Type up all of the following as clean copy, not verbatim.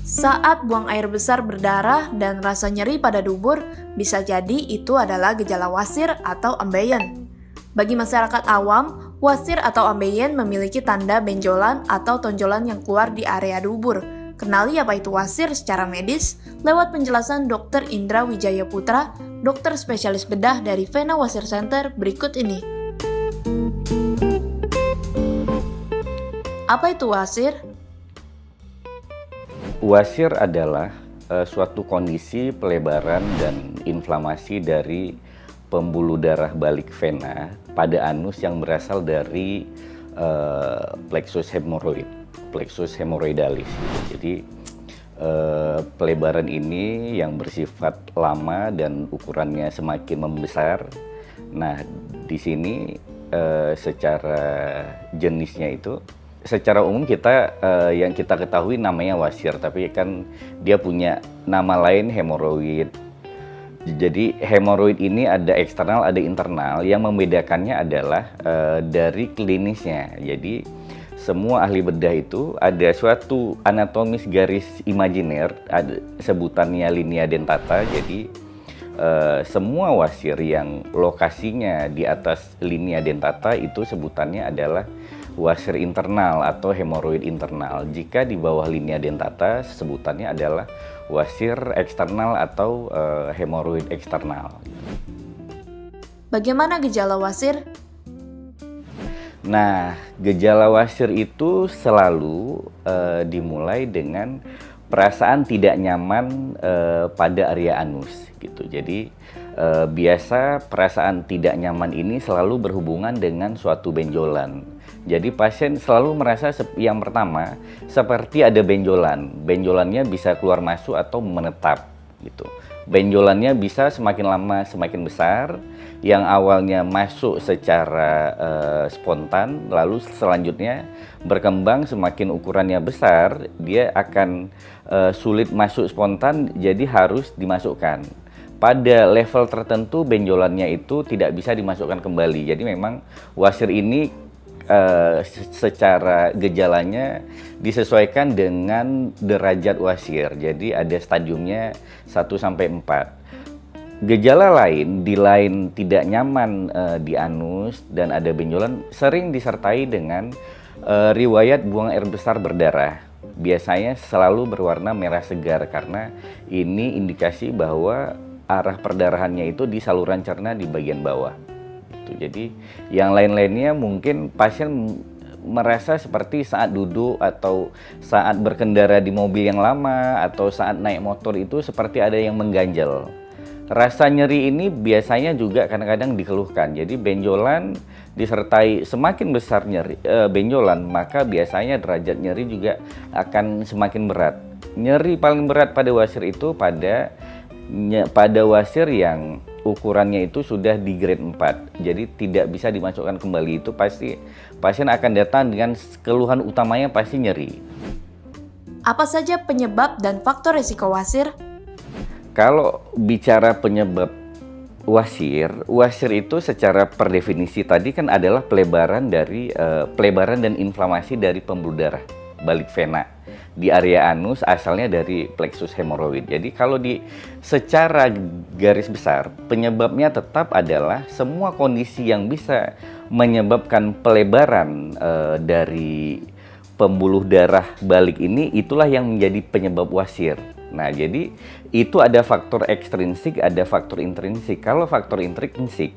Saat buang air besar berdarah dan rasa nyeri pada dubur, bisa jadi itu adalah gejala wasir atau ambeien. Bagi masyarakat awam, wasir atau ambeien memiliki tanda benjolan atau tonjolan yang keluar di area dubur. Kenali apa itu wasir secara medis lewat penjelasan Dr. Indra Wijaya Putra, dokter spesialis bedah dari Vena Wasir Center berikut ini. Apa itu wasir? Wasir adalah suatu kondisi pelebaran dan inflamasi dari pembuluh darah balik vena pada anus yang berasal dari plexus hemorrhoidalis. Jadi pelebaran ini yang bersifat lama dan ukurannya semakin membesar. Nah, di sini secara jenisnya itu, secara umum kita yang kita ketahui namanya wasir, tapi kan dia punya nama lain hemoroid. Jadi hemoroid ini ada eksternal, ada internal. Yang membedakannya adalah dari klinisnya. Jadi semua ahli bedah itu ada suatu anatomis garis imajiner, ada sebutannya linea dentata. Jadi semua wasir yang lokasinya di atas linea dentata itu sebutannya adalah wasir internal atau hemoroid internal. Jika di bawah linea dentata sebutannya adalah wasir eksternal atau hemoroid eksternal. Bagaimana gejala wasir? Nah, gejala wasir itu selalu dimulai dengan perasaan tidak nyaman pada area anus gitu. Jadi biasa perasaan tidak nyaman ini selalu berhubungan dengan suatu benjolan. Jadi pasien selalu merasa yang pertama seperti ada benjolan. Benjolannya bisa keluar masuk atau menetap gitu. Benjolannya bisa semakin lama semakin besar. Yang awalnya masuk secara spontan, lalu selanjutnya berkembang semakin ukurannya besar, dia akan sulit masuk spontan, jadi harus dimasukkan. Pada level tertentu benjolannya itu tidak bisa dimasukkan kembali. Jadi memang wasir ini secara gejalanya disesuaikan dengan derajat wasir. Jadi ada stadiumnya 1-4. Gejala lain, di lain tidak nyaman di anus dan ada benjolan, sering disertai dengan riwayat buang air besar berdarah. Biasanya selalu berwarna merah segar karena ini indikasi bahwa arah perdarahannya itu di saluran cerna di bagian bawah. Jadi yang lain-lainnya mungkin pasien merasa seperti saat duduk atau saat berkendara di mobil yang lama atau saat naik motor itu seperti ada yang mengganjal. Rasa nyeri ini biasanya juga kadang-kadang dikeluhkan. Jadi benjolan disertai semakin besar benjolan, maka biasanya derajat nyeri juga akan semakin berat. Nyeri paling berat pada wasir itu pada wasir yang ukurannya itu sudah di grade 4, jadi tidak bisa dimasukkan kembali. Itu pasti pasien akan datang dengan keluhan utamanya pasti nyeri. Apa saja penyebab dan faktor risiko wasir? Kalau bicara penyebab wasir itu secara per definisi tadi kan adalah pelebaran dan inflamasi dari pembuluh darah balik vena di area anus, asalnya dari plexus hemorrhoid. Jadi kalau secara garis besar penyebabnya tetap adalah semua kondisi yang bisa menyebabkan pelebaran dari pembuluh darah balik ini, itulah yang menjadi penyebab wasir. Nah, jadi itu ada faktor ekstrinsik, ada faktor intrinsik. Kalau faktor intrinsik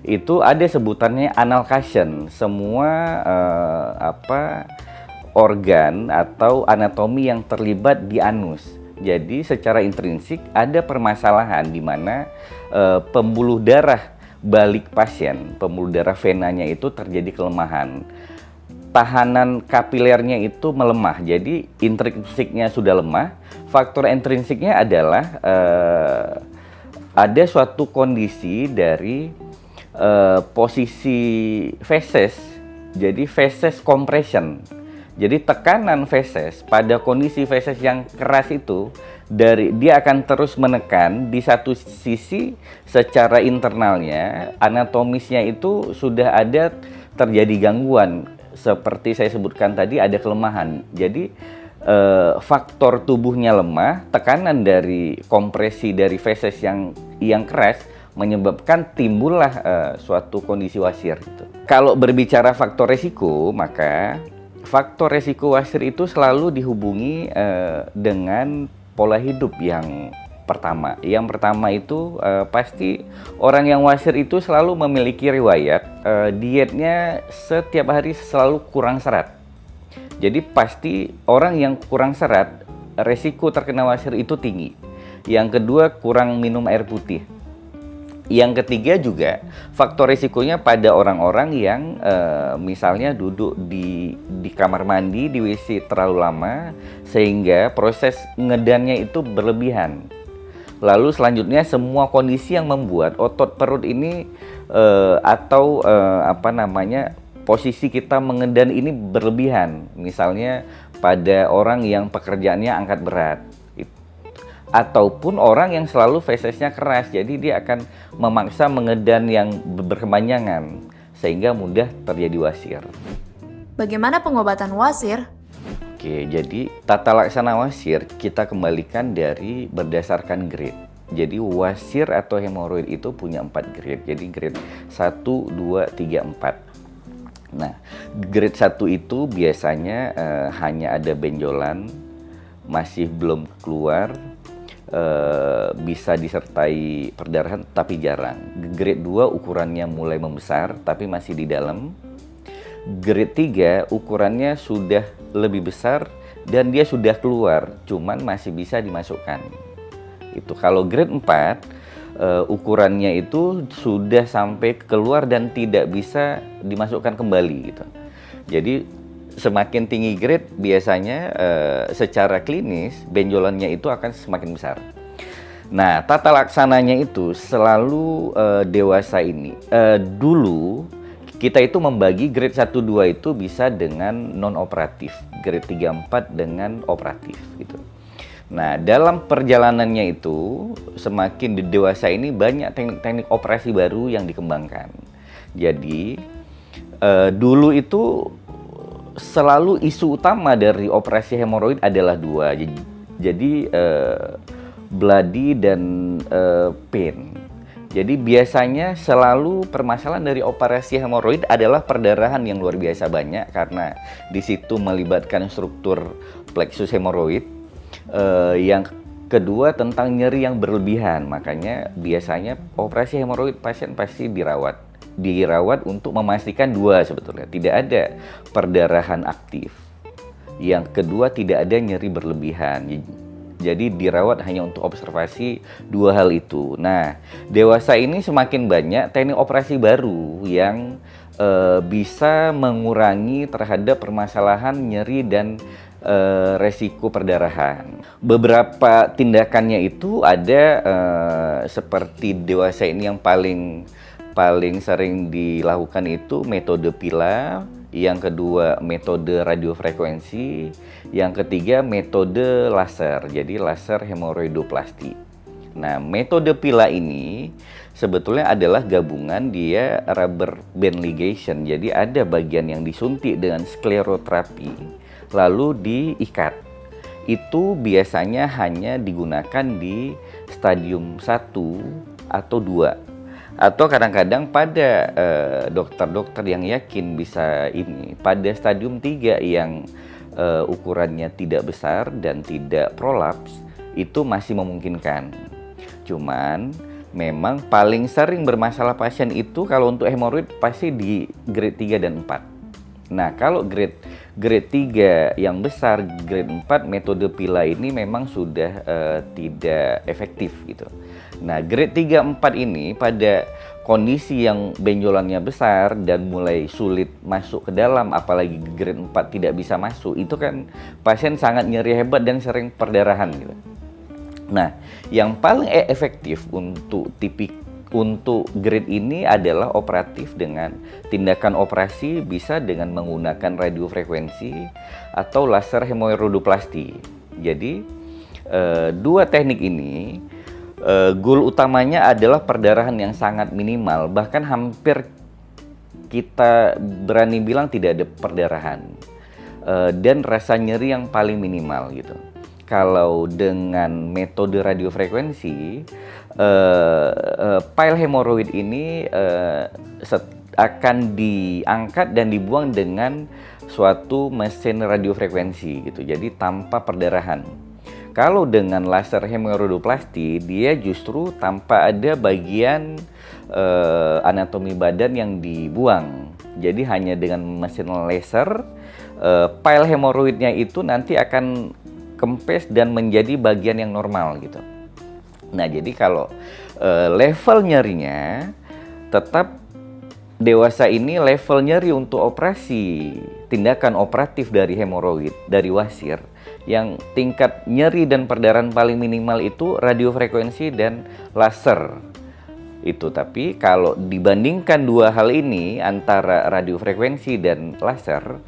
itu ada sebutannya analcation, semua organ atau anatomi yang terlibat di anus. Jadi secara intrinsik ada permasalahan di mana pembuluh darah balik pasien, pembuluh darah venanya itu terjadi kelemahan. Tahanan kapilernya itu melemah, jadi intrinsiknya sudah lemah. Faktor intrinsiknya adalah ada suatu kondisi dari posisi feses, jadi feses compression. Jadi tekanan feses pada kondisi feses yang keras itu dia akan terus menekan di satu sisi secara internalnya, anatomisnya itu sudah ada terjadi gangguan seperti saya sebutkan tadi, ada kelemahan. Jadi faktor tubuhnya lemah, tekanan dari kompresi dari feses yang keras menyebabkan timbullah suatu kondisi wasir gitu. Kalau berbicara faktor resiko, maka faktor resiko wasir itu selalu dihubungi dengan pola hidup yang pertama. Yang pertama itu pasti orang yang wasir itu selalu memiliki riwayat dietnya setiap hari selalu kurang serat. Jadi pasti orang yang kurang serat, resiko terkena wasir itu tinggi. Yang kedua, kurang minum air putih. Yang ketiga juga faktor risikonya pada orang-orang yang misalnya duduk di kamar mandi, di WC terlalu lama sehingga proses ngedannya itu berlebihan. Lalu selanjutnya semua kondisi yang membuat otot perut ini posisi kita mengedan ini berlebihan. Misalnya pada orang yang pekerjaannya angkat berat. Ataupun orang yang selalu fesesnya keras, jadi dia akan memaksa mengedan yang berkepanjangan sehingga mudah terjadi wasir. Bagaimana pengobatan wasir? Oke, jadi tata laksana wasir kita kembalikan dari berdasarkan grade. Jadi wasir atau hemoroid itu punya 4 grade. Jadi grade 1, 2, 3, 4. Nah, grade 1 itu biasanya hanya ada benjolan, masih belum keluar, bisa disertai perdarahan tapi jarang. Grade 2 ukurannya mulai membesar tapi masih di dalam. Grade 3 ukurannya sudah lebih besar dan dia sudah keluar, cuman masih bisa dimasukkan. Itu kalau grade 4 ukurannya itu sudah sampai keluar dan tidak bisa dimasukkan kembali gitu. Jadi semakin tinggi grade biasanya secara klinis benjolannya itu akan semakin besar. Nah, tata laksananya itu selalu dewasa ini. Dulu kita itu membagi grade 1 2 itu bisa dengan non operatif, grade 3 4 dengan operatif gitu. Nah, dalam perjalanannya itu semakin dewasa ini banyak teknik-teknik operasi baru yang dikembangkan. Jadi dulu itu selalu isu utama dari operasi hemoroid adalah 2. Jadi bloody dan pain. Jadi biasanya selalu permasalahan dari operasi hemoroid adalah perdarahan yang luar biasa banyak karena di situ melibatkan struktur plexus hemoroid. Yang kedua tentang nyeri yang berlebihan. Makanya biasanya operasi hemoroid pasien pasti dirawat untuk memastikan 2 sebetulnya. Tidak ada perdarahan aktif. Yang kedua tidak ada nyeri berlebihan. Jadi dirawat hanya untuk observasi 2 hal itu. Nah, dewasa ini semakin banyak teknik operasi baru yang bisa mengurangi terhadap permasalahan nyeri dan resiko perdarahan. Beberapa tindakannya itu ada seperti dewasa ini yang paling sering dilakukan itu metode PILA, yang kedua metode radiofrekuensi, yang ketiga metode laser, jadi laser hemoroidoplasti. Nah, metode PILA ini sebetulnya adalah gabungan dia rubber band ligation, jadi ada bagian yang disuntik dengan skleroterapi lalu diikat. Itu biasanya hanya digunakan di stadium 1 atau 2. Atau kadang-kadang pada dokter-dokter yang yakin bisa ini, pada stadium 3 yang ukurannya tidak besar dan tidak prolaps, itu masih memungkinkan. Cuman memang paling sering bermasalah pasien itu kalau untuk hemoroid pasti di grade 3 dan 4. Nah, kalau grade 3 yang besar, grade 4, metode PILA ini memang sudah tidak efektif gitu. Nah, grade 3 4 ini pada kondisi yang benjolannya besar dan mulai sulit masuk ke dalam, apalagi grade 4 tidak bisa masuk, itu kan pasien sangat nyeri hebat dan sering perdarahan gitu. Nah, yang paling efektif untuk grade ini adalah operatif dengan tindakan operasi, bisa dengan menggunakan radiofrekuensi atau laser hemoroidoplasti. Jadi Dua teknik ini goal utamanya adalah perdarahan yang sangat minimal, bahkan hampir kita berani bilang tidak ada perdarahan, dan rasa nyeri yang paling minimal gitu. Kalau dengan metode radiofrekuensi, pile hemoroid ini akan diangkat dan dibuang dengan suatu mesin radiofrekuensi gitu. Jadi tanpa perdarahan. Kalau dengan laser hemoroidoplasti, dia justru tanpa ada bagian anatomi badan yang dibuang. Jadi hanya dengan mesin laser, pile hemoroidnya itu nanti akan kempes dan menjadi bagian yang normal gitu. Nah, jadi kalau level nyerinya tetap dewasa ini level nyeri untuk operasi tindakan operatif dari hemoroid, dari wasir, yang tingkat nyeri dan perdarahan paling minimal itu radiofrekuensi dan laser. Itu tapi kalau dibandingkan dua hal ini antara radiofrekuensi dan laser,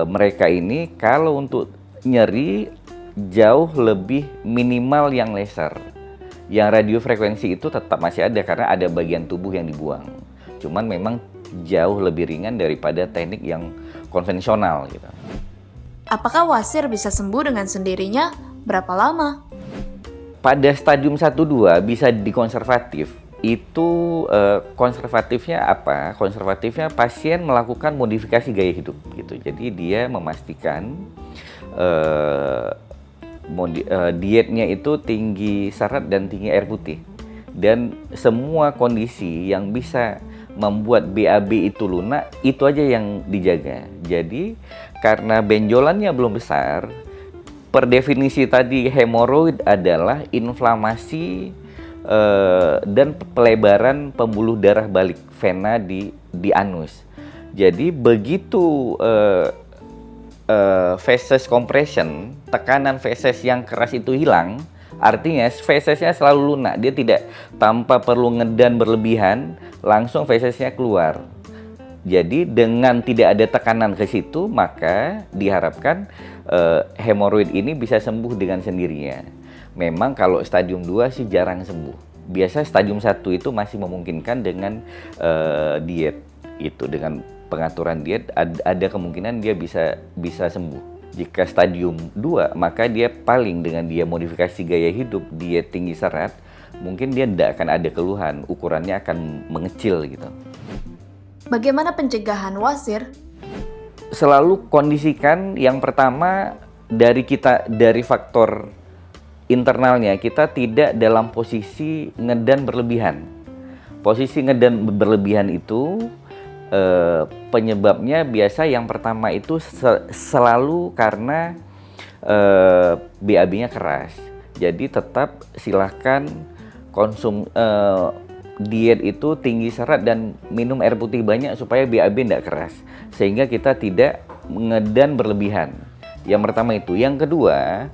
mereka ini kalau untuk nyeri jauh lebih minimal yang laser. Yang radiofrekuensi itu tetap masih ada karena ada bagian tubuh yang dibuang. Cuman memang jauh lebih ringan daripada teknik yang konvensional gitu. Apakah wasir bisa sembuh dengan sendirinya? Berapa lama? Pada stadium 1-2 bisa dikonservatif. Itu konservatifnya apa? Konservatifnya pasien melakukan modifikasi gaya hidup gitu. Jadi dia memastikan dietnya itu tinggi serat dan tinggi air putih. Dan semua kondisi yang bisa membuat BAB itu lunak, itu aja yang dijaga. Jadi karena benjolannya belum besar, per definisi tadi hemoroid adalah inflamasi dan pelebaran pembuluh darah balik vena di anus. Jadi begitu feses compression, tekanan feses yang keras itu hilang, artinya fesesnya selalu lunak. Dia tidak tanpa perlu ngedan berlebihan, langsung fesesnya keluar. Jadi dengan tidak ada tekanan ke situ, maka diharapkan hemoroid ini bisa sembuh dengan sendirinya. Memang kalau stadium 2 sih jarang sembuh. Biasa stadium 1 itu masih memungkinkan dengan diet. Itu dengan pengaturan diet ada kemungkinan dia bisa sembuh. Jika stadium 2, maka dia paling dengan dia modifikasi gaya hidup, diet tinggi serat, mungkin dia tidak akan ada keluhan, ukurannya akan mengecil gitu. Bagaimana pencegahan wasir? Selalu kondisikan yang pertama dari faktor internalnya, kita tidak dalam posisi ngedan berlebihan. Posisi ngedan berlebihan itu penyebabnya biasa yang pertama itu selalu karena BAB-nya keras. Jadi tetap silahkan diet itu tinggi serat dan minum air putih banyak supaya BAB tidak keras, sehingga kita tidak ngedan berlebihan. Yang pertama itu. Yang kedua,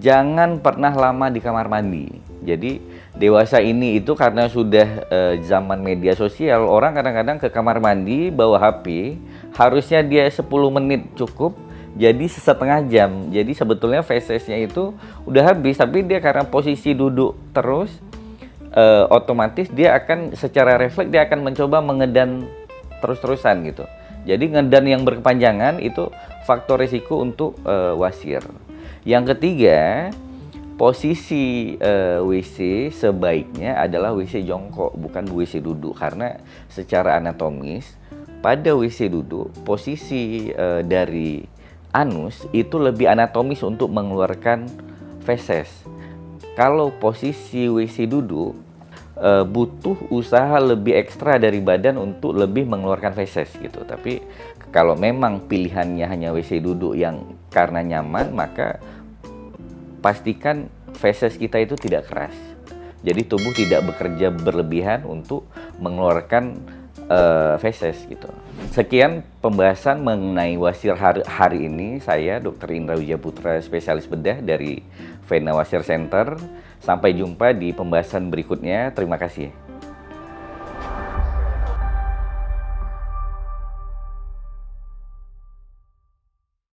jangan pernah lama di kamar mandi. Jadi dewasa ini itu karena sudah zaman media sosial, orang kadang-kadang ke kamar mandi bawa HP, harusnya dia 10 menit cukup, jadi setengah jam. Jadi sebetulnya fesesnya itu udah habis, tapi dia karena posisi duduk terus, otomatis dia akan secara refleks dia akan mencoba mengedan terus-terusan gitu. Jadi ngedan yang berkepanjangan itu faktor risiko untuk wasir. Yang ketiga, posisi WC sebaiknya adalah WC jongkok, bukan WC duduk, karena secara anatomis pada WC duduk posisi dari anus itu lebih anatomis untuk mengeluarkan feses. Kalau posisi WC duduk butuh usaha lebih ekstra dari badan untuk lebih mengeluarkan feses gitu. Tapi kalau memang pilihannya hanya WC duduk yang karena nyaman, maka pastikan feses kita itu tidak keras. Jadi tubuh tidak bekerja berlebihan untuk mengeluarkan feses gitu. Sekian pembahasan mengenai wasir hari ini. Saya Dr. Indra Wijaputra, spesialis bedah dari Vena Wasir Center. Sampai jumpa di pembahasan berikutnya. Terima kasih.